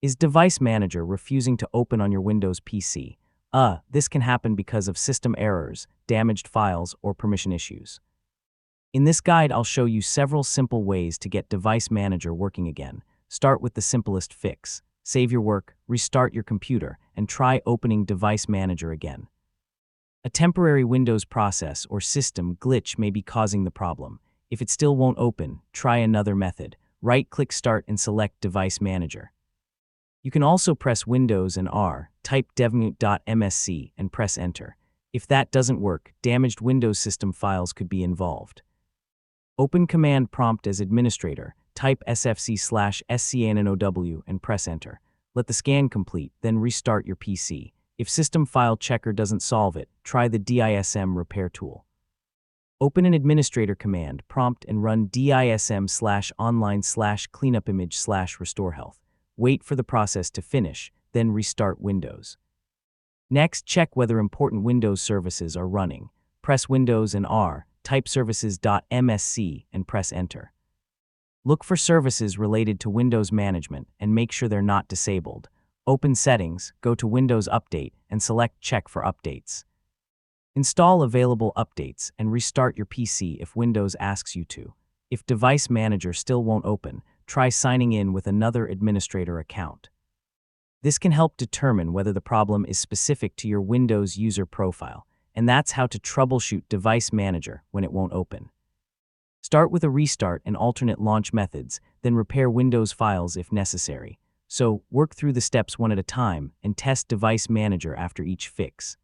Is Device Manager refusing to open on your Windows PC? This can happen because of system errors, damaged files, or permission issues. In this guide, I'll show you several simple ways to get Device Manager working again. Start with the simplest fix. Save your work, restart your computer, and try opening Device Manager again. A temporary Windows process or system glitch may be causing the problem. If it still won't open, try another method. Right-click Start and select Device Manager. You can also press Windows and R, type devmgmt.msc, and press Enter. If that doesn't work, damaged Windows system files could be involved. Open Command Prompt as administrator, type sfc/scanow and press Enter. Let the scan complete, then restart your PC. If System File Checker doesn't solve it, try the DISM repair tool. Open an administrator command prompt and run dism/online/cleanupimage/restorehealth. Wait for the process to finish, then restart Windows. Next, check whether important Windows services are running. Press Windows and R, type services.msc, and press Enter. Look for services related to Windows management and make sure they're not disabled. Open Settings, go to Windows Update, and select Check for Updates. Install available updates and restart your PC if Windows asks you to. If Device Manager still won't open, try signing in with another administrator account. This can help determine whether the problem is specific to your Windows user profile, and that's how to troubleshoot Device Manager when it won't open. Start with a restart and alternate launch methods, then repair Windows files if necessary. So, work through the steps one at a time and test Device Manager after each fix.